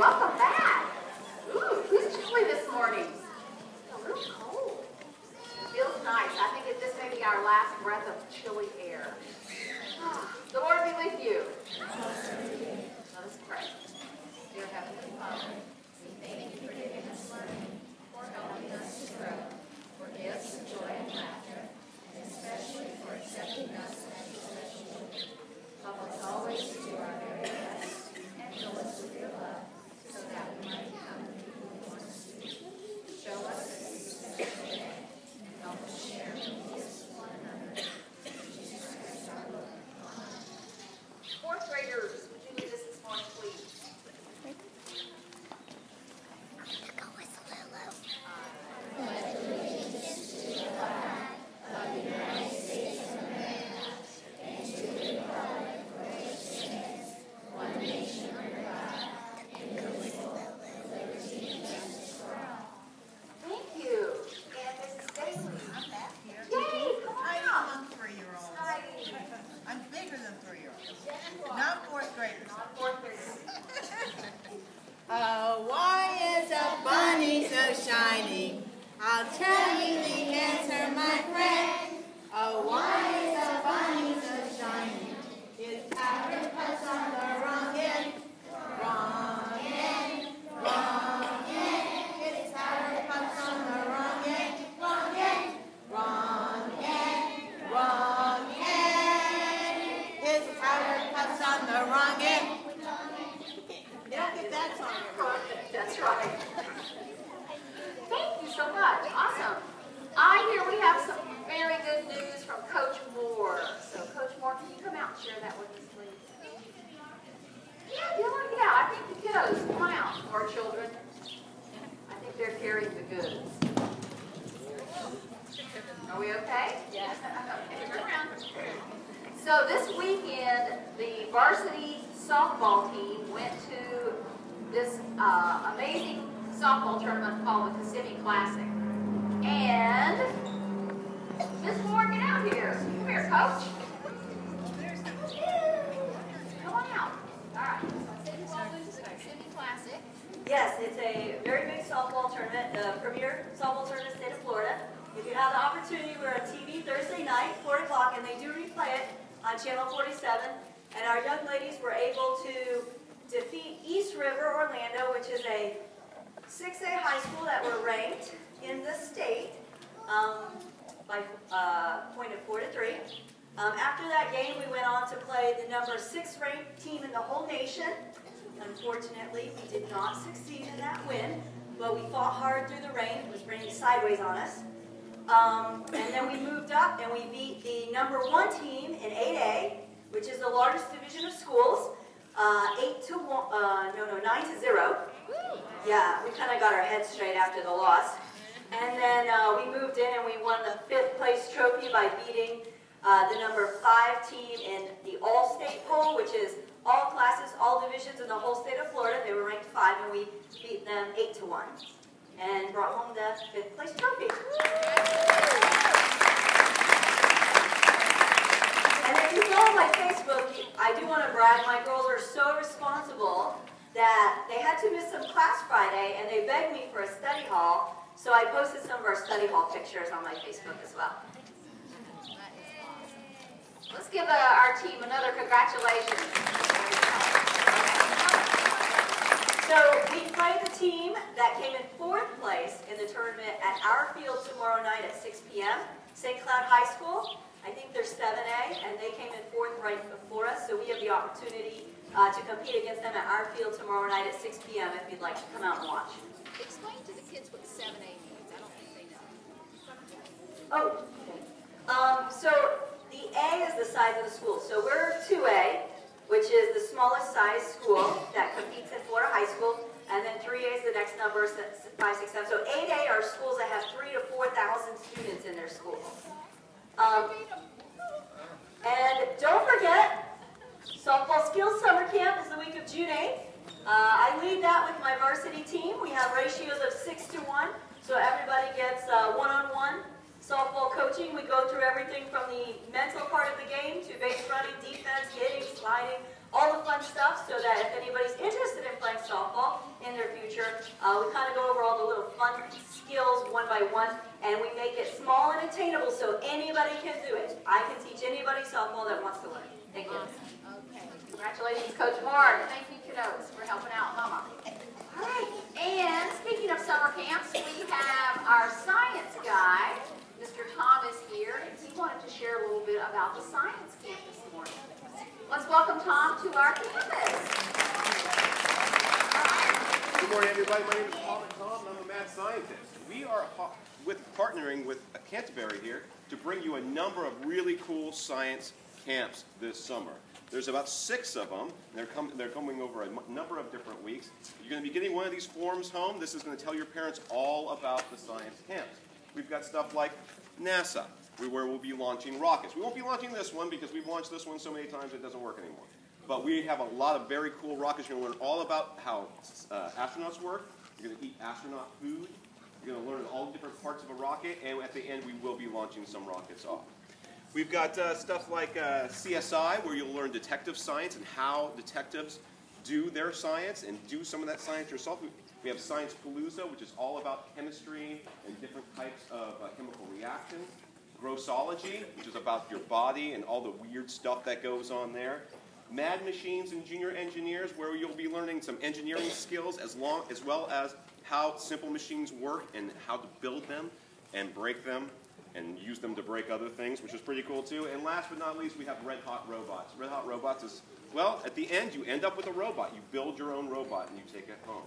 welcome back. Ooh, who's chilly this morning? A little cold. It feels nice. I think this may be our last breath of chilly air. The Lord be with you. Let us pray. Dear Heavenly Father, we thank you for giving us learning, for helping us to grow, for gifts of joy and laughter, and especially for accepting us as your special children. Help us always to do our very best and fill us with your love, so that we might become the people you want us to be. Show us as we spend today, and help us share and peace with one another. In Jesus Christ our Lord. Amen. Fourth graders, would you lead us this morning, please? Why is a bunny so shiny? I'll tell you the answer, my friend. Oh, why is a bunny so shiny? Its powder puts on the wrong end. Wrong end, wrong end. Its powder puts on the wrong end. Wrong end, wrong end, wrong end. Its powder puts on the wrong end. You don't get that song every day. That's right. Thank you so much. Awesome. I hear we have some very good news from Coach Moore. So, Coach Moore, can you come out and share that with us, please? Yeah, get out. I think the kiddos, come out, or children. I think they're carrying the goods. Are we okay? Yes. Okay, turn around. So this weekend, the varsity softball team went to this amazing softball tournament called the Kissimmee Classic. And Miss Moore, get out here. Come here, Coach. Come on out. All right. So the Kissimmee Classic. Yes, it's a very big softball tournament, the premier softball tournament in the state of Florida. If you have the opportunity, we're on TV Thursday night, 4 o'clock, and they do replay it on Channel 47. And our young ladies were able to defeat East River Orlando, which is a 6A high school that were ranked in the state by point of 4-3. After that game, we went on to play the number 6 ranked team in the whole nation. Unfortunately, we did not succeed in that win, but we fought hard through the rain. It was raining sideways on us. And then we moved up and we beat the number 1 team in 8A, which is the largest division of schools, 9-0. Yeah, we kind of got our heads straight after the loss. And then we moved in and we won the 5th place trophy by beating the number 5 team in the All-State poll, which is all classes, all divisions in the whole state of Florida. They were ranked 5 and we beat them 8-1 and brought home the 5th place trophy. And if you follow my Facebook, I do want to brag. My girls are so responsible that they had to miss some class Friday, and they begged me for a study hall, so I posted some of our study hall pictures on my Facebook as well. Let's give our team another congratulations. So we played the team that came in 4th place in the tournament at our field tomorrow night at 6 p.m. St. Cloud High School. I think they're 7A, and they came in 4th right before us, so we have the opportunity to compete against them at our field tomorrow night at 6 p.m. if you'd like to come out and watch. Explain to the kids what 7A means. I don't think they know. Oh, okay. So the A is the size of the school. So we're 2A, which is the smallest size school that competes in Florida high school, and then 3A is the next number, 5, 6, 7. So 8A are schools that have 3,000 to 4,000 students in their school. And don't forget, Softball Skills Summer Camp is the week of June 8th. I lead that with my varsity team. We have ratios of 6-to-1, so everybody gets one-on-one softball coaching. We go through everything from the mental part of the game to base running, defense, hitting, sliding, all the fun stuff, so that if anybody's interested in playing playing softball in their future. We kind of go over all the little fun skills one by one, and we make it small and attainable so anybody can do it. I can teach anybody softball that wants to learn. Thank you. Okay. Congratulations, Coach Mark. Thank you, kiddos, for helping out Mama. All right. And speaking of summer camps, we have our science guy, Mr. Tom, is here, and he wanted to share a little bit about the science camp this morning. Let's welcome Tom to our campus. Good morning, everybody. My name is Paul Tom, and I'm a math scientist. We are partnering with Canterbury here to bring you a number of really cool science camps this summer. There's about 6 of them. They're coming over a number of different weeks. You're going to be getting one of these forms home. This is going to tell your parents all about the science camps. We've got stuff like NASA, where we'll be launching rockets. We won't be launching this one because we've launched this one so many times it doesn't work anymore. But we have a lot of very cool rockets. You're going to learn all about how astronauts work. You're going to eat astronaut food. You're going to learn all the different parts of a rocket. And at the end, we will be launching some rockets off. We've got stuff like CSI, where you'll learn detective science and how detectives do their science and do some of that science yourself. We have Science Palooza, which is all about chemistry and different types of chemical reactions. Grossology, which is about your body and all the weird stuff that goes on there. Mad Machines and Junior Engineers, where you'll be learning some engineering skills as well as how simple machines work and how to build them and break them and use them to break other things, which is pretty cool too. And last but not least, we have Red Hot Robots. Red Hot Robots is, well, at the end, you end up with a robot. You build your own robot and you take it home.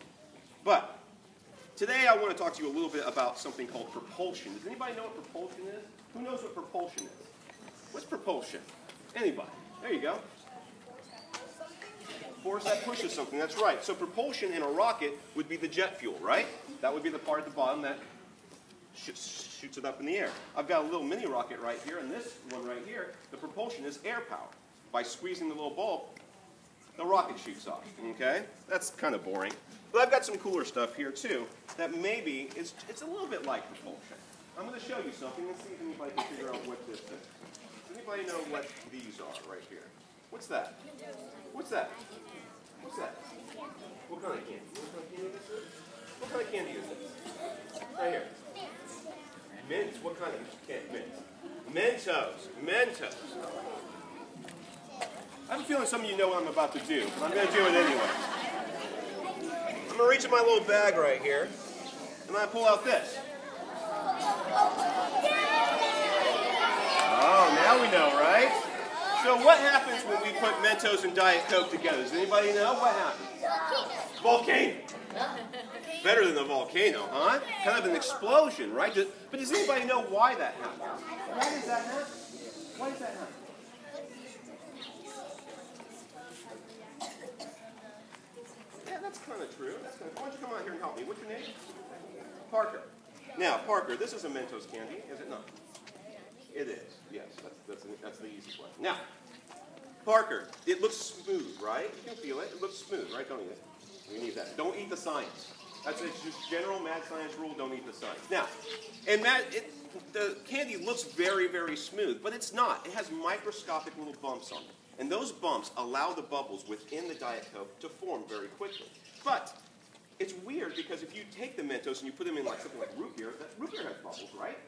But today I want to talk to you a little bit about something called propulsion. Does anybody know what propulsion is? Who knows what propulsion is? What's propulsion? Anybody? There you go. Force that pushes something, that's right. So propulsion in a rocket would be the jet fuel, right? That would be the part at the bottom that shoots it up in the air. I've got a little mini rocket right here, and this one right here, the propulsion is air power. By squeezing the little bulb, the rocket shoots off, okay? That's kind of boring. But I've got some cooler stuff here too that maybe it's a little bit like propulsion. I'm going to show you something and see if anybody can figure out what this is. Does anybody know what these are right here? What's that? What's that? What's that? What kind of candy? What kind of candy is this? What kind of candy is this? Right here. Mint. What kind of candy? Mint. Mentos. Mentos. I have a feeling some of you know what I'm about to do, but I'm going to do it anyway. I'm going to reach in my little bag right here, and I'm going to pull out this. Oh, now we know, right? So what happens when we put Mentos and Diet Coke together? Does anybody know what happens? Volcano. Better than a volcano, huh? Kind of an explosion, right? But does anybody know why that happens? Why does that happen? Why does that happen? Yeah, that's kind of true. Why don't you come out here and help me? What's your name? Parker. Now, Parker, this is a Mentos candy, is it not? It is. Yes, that's the easy one. Now, Parker, it looks smooth, right? You can feel it. It looks smooth, right? Don't eat it. You need that. Don't eat the science. That's just general mad science rule. Don't eat the science. Now, and the candy looks very, very smooth, but it's not. It has microscopic little bumps on it. And those bumps allow the bubbles within the Diet Coke to form very quickly. But it's weird because if you take the Mentos and you put them in like something like root beer has bubbles, right?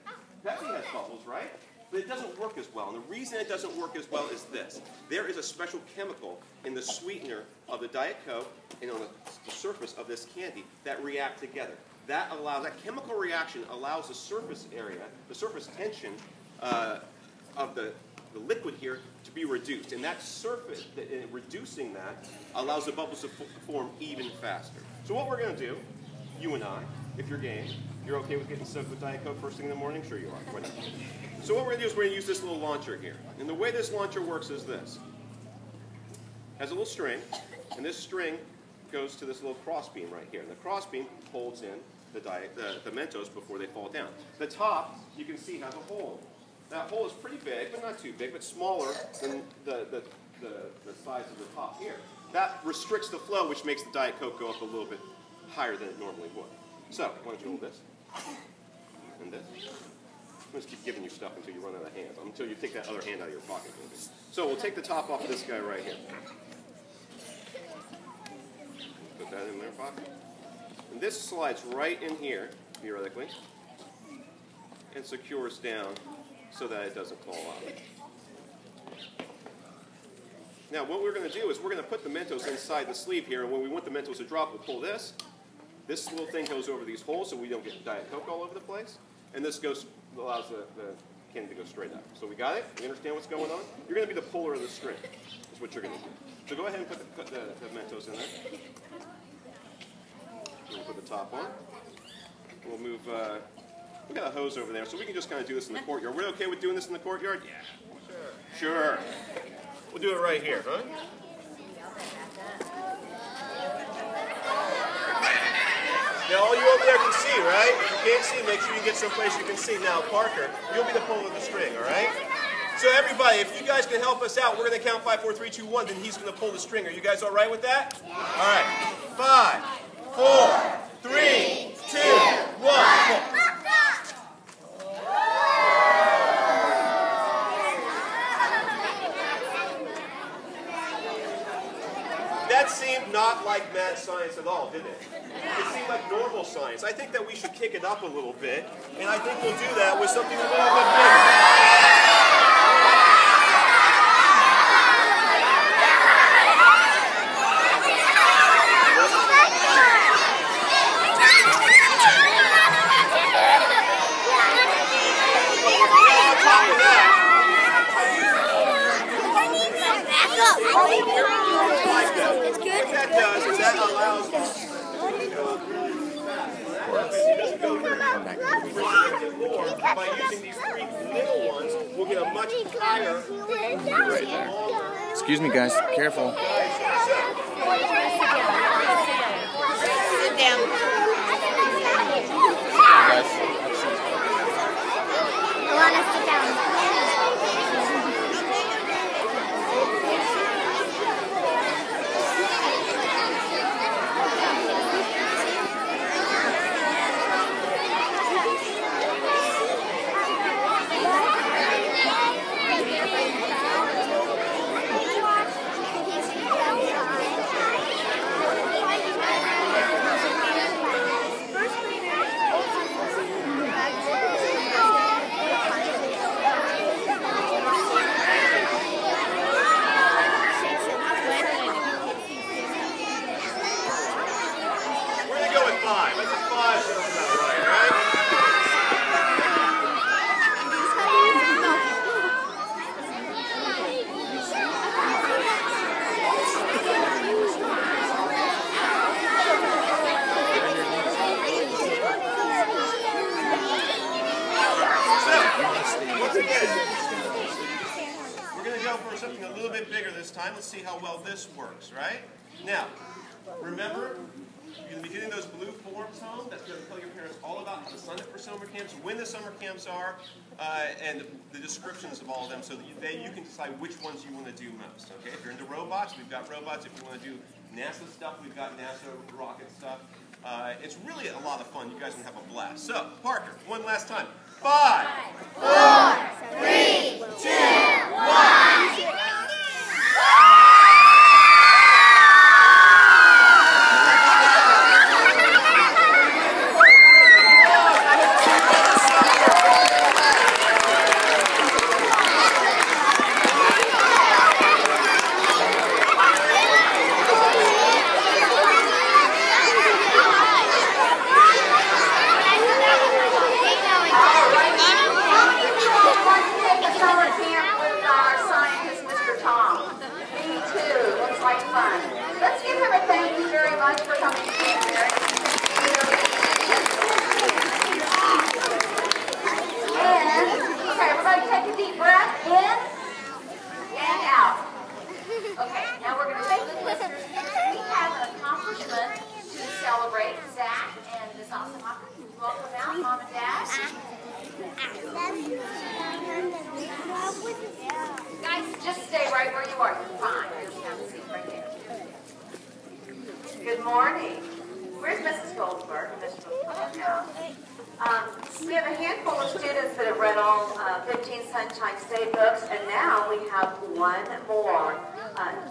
Pepsi has bubbles, right? But it doesn't work as well. And the reason it doesn't work as well is this. There is a special chemical in the sweetener of the Diet Coke and on the surface of this candy that react together. That chemical reaction allows the surface area, the surface tension of the liquid here to be reduced. And that surface, reducing that, allows the bubbles to form even faster. So what we're going to do, you and I, if you're game, you're okay with getting soaked with Diet Coke first thing in the morning? Sure you are. Why not? So what we're going to do is we're going to use this little launcher here. And the way this launcher works is this. It has a little string, and this string goes to this little crossbeam right here. And the crossbeam holds in the Mentos before they fall down. The top, you can see, has a hole. That hole is pretty big, but not too big, but smaller than the size of the top here. That restricts the flow, which makes the Diet Coke go up a little bit higher than it normally would. So, why don't you hold this? And this. I'm going to keep giving you stuff until you run out of hands, until you take that other hand out of your pocket. Maybe. So we'll take the top off of this guy right here. Put put that in their pocket. And this slides right in here, theoretically, and secures down so that it doesn't fall out. Now, what we're going to do is we're going to put the Mentos inside the sleeve here, and when we want the Mentos to drop, we'll pull this. This little thing goes over these holes so we don't get Diet Coke all over the place. And this allows the candy to go straight up. So we got it? You understand what's going on? You're going to be the puller of the string, is what you're going to do. So go ahead and put the Mentos in there. We'll put the top on. We'll move, we got a hose over there, so we can just kind of do this in the courtyard. We're okay with doing this in the courtyard? Yeah. Sure. We'll do it right here, huh? Now all you over there can see, right? If you can't see, make sure you get someplace you can see. Now, Parker, you'll be the puller of the string, all right? So everybody, if you guys can help us out, we're going to count 5, 4, 3, 2, 1, then he's going to pull the string. Are you guys all right with that? Yeah. All right. 5, 4, 3, 2, 1, pull. That seemed not like mad science at all, did it? It seemed like normal science. I think that we should kick it up a little bit, and I think we'll do that with something a little bit bigger. What that does is that allows by using these 3 little ones, we'll get a much higher. Right there. Excuse me, guys. Careful. Sit down. I want to sit down. Something a little bit bigger this time. Let's see how well this works, right? Now, remember, you're going to be getting those blue forms home. That's going to tell your parents all about how to sign up for summer camps, when the summer camps are, and the descriptions of all of them so that you can decide which ones you want to do most, okay? If you're into robots, we've got robots. If you want to do NASA stuff, we've got NASA rocket stuff. It's really a lot of fun. You guys can have a blast. So, Parker, one last time. 5, 4, 3, 2, 1. Good morning. Where's Mrs. Goldsberg? We have a handful of students that have read all 15 Sunshine State books, and now we have one more.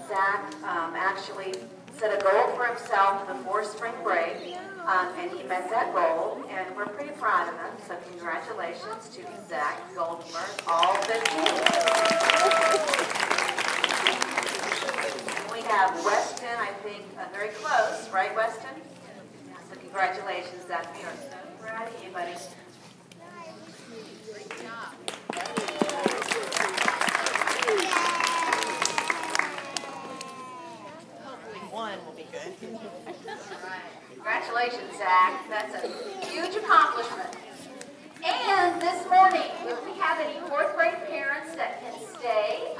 Zach actually set a goal for himself before spring break, and he met that goal, and we're pretty proud of him. So congratulations to Zach Goldberg, all 15. We have Weston, I think, very close, right, Weston? So congratulations, Zach. We are so proud of you, buddy. Great job. One will be good. All right. Congratulations, Zach. That's a huge accomplishment. And this morning, if we have any fourth grade parents that can stay,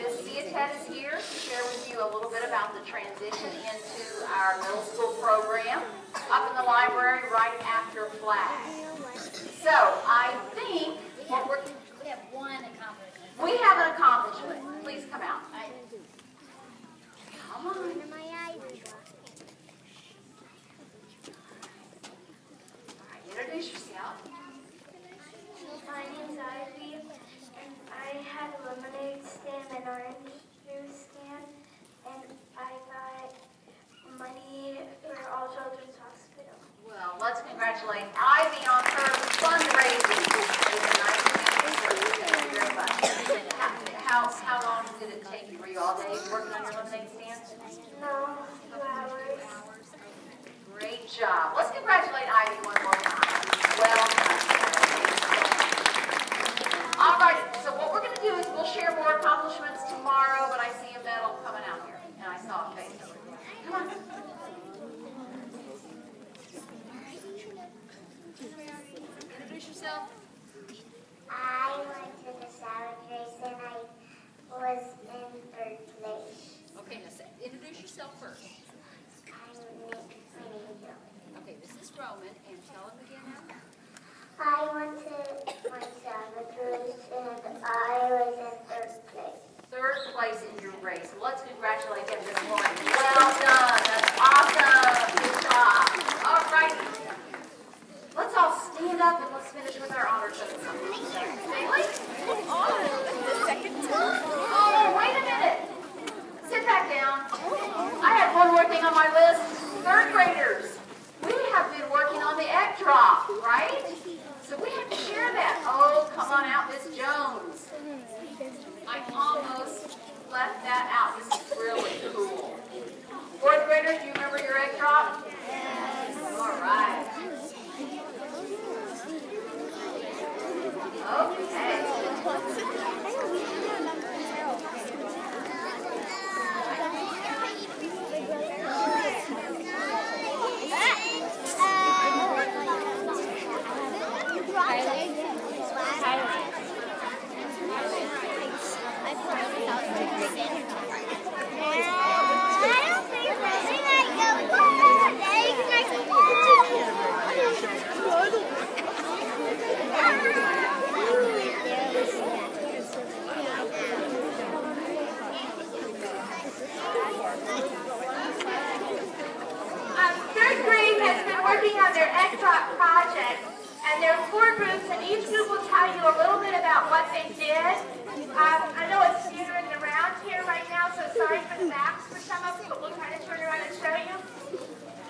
Ms. Ziatet is here to share with you a little bit about the transition into our middle school program up in the library right after flag. So I think what We have one accomplishment. we have an accomplishment. Please come out. Come on. My ID. All right, introduce yourself. My name's Ivy, and I had a lemonade stand and orange juice stand, and I got money for All Children's Hospital. Well, let's congratulate Ivy on her fundraising. Thank you very much. How long did it take you? Were you all day working on your lemonade stand? No, 2 hours. Great job. Let's congratulate Ivy one more time. Well done. All right, so what we're going to do is we'll share more accomplishments tomorrow, but I see a medal coming out here, and I saw a face over there. Come on. Introduce yourself. I went to the salad race and I was in 3rd place. Okay, now introduce yourself first. I'm Nick. My name is Roman. Okay, this is Roman, and tell him again now. I went to my salad race and I was in 3rd place. 3rd place in your race. Let's congratulate him this morning. Well done. That's awesome. Good job. All right. Let's all stand up and let's finish with our honor token. Bailey? Oh, wait a minute. Sit back down. I had one more thing on my list. 3rd graders. We have been working on the egg drop, right? So we have to share that. Oh, come on out, Miss Jones. I almost left that out. This is really cool. 4th graders, do you remember your egg drop? Yes. All right. Third grade has been working on their egg drop project, and there are 4 groups, and each group will tell you a little bit about what they did. I know it's scattering around here right now, so sorry for the backs for some of you, but we'll try to turn around and show you.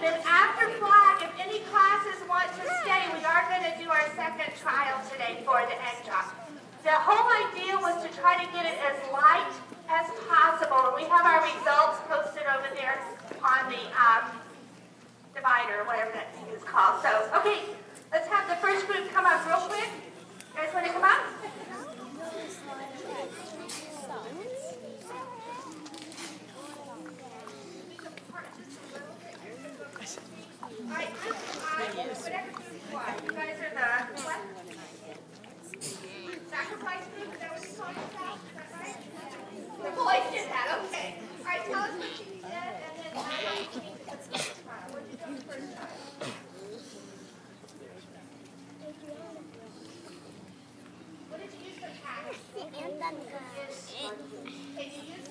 Then after flag, if any classes want to stay, we are going to do our second trial today for the egg drop. The whole idea was to try to get it as light as possible, and we have our results posted over there on the divider, whatever that thing is called. So, okay, let's have the first group come up real quick. You guys want to come up? All right, whatever group you are. You guys are the what? Sacrifice group, is that what you call yourself? Is that right? The boys did that, okay. All right, tell us what you did, and then what did you do the first time? What did you use for tax? And then Can you use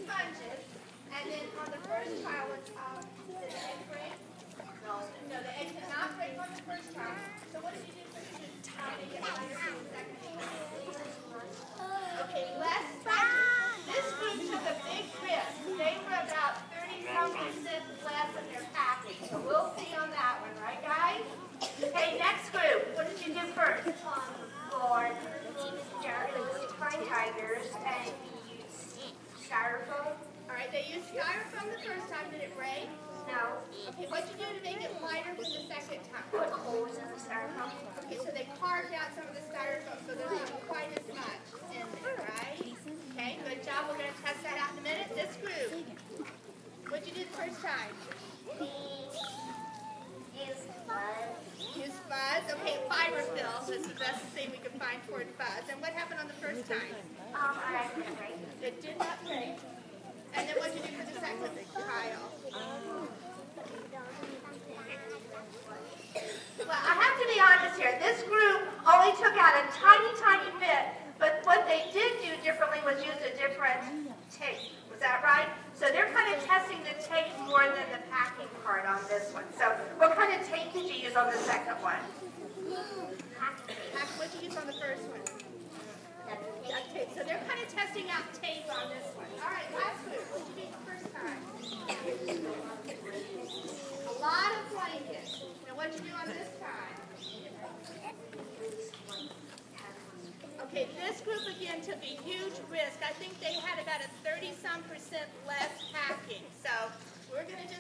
styrofoam the first time. Did it break? No. Okay, what'd you do to make it lighter for the second time? Put holes in the styrofoam. Okay, so they carved out some of the styrofoam, so there's not quite as much in there, right? Okay, good job. We're going to test that out in a minute. This group, what'd you do the first time? Use fuzz. Use fuzz. Okay, fiber fills is the best thing we can find for fuzz. And what happened on the first time? I didn't break. It did not break. And then what'd you do for the second pile? Well, I have to be honest here. This group only took out a tiny, tiny bit, but what they did do differently was use a different tape. Was that right? So they're kind of testing the tape more than the packing part on this one. So what kind of tape did you use on the second one? What did you use on the first one? Duct tape. So they're kind of testing out tape on this one. All right, last group. What did you do the first time? A lot of blankets. And what did you do on this time? Okay, this group again took a huge risk. I think they had about a 30-some% less packing. So we're going to just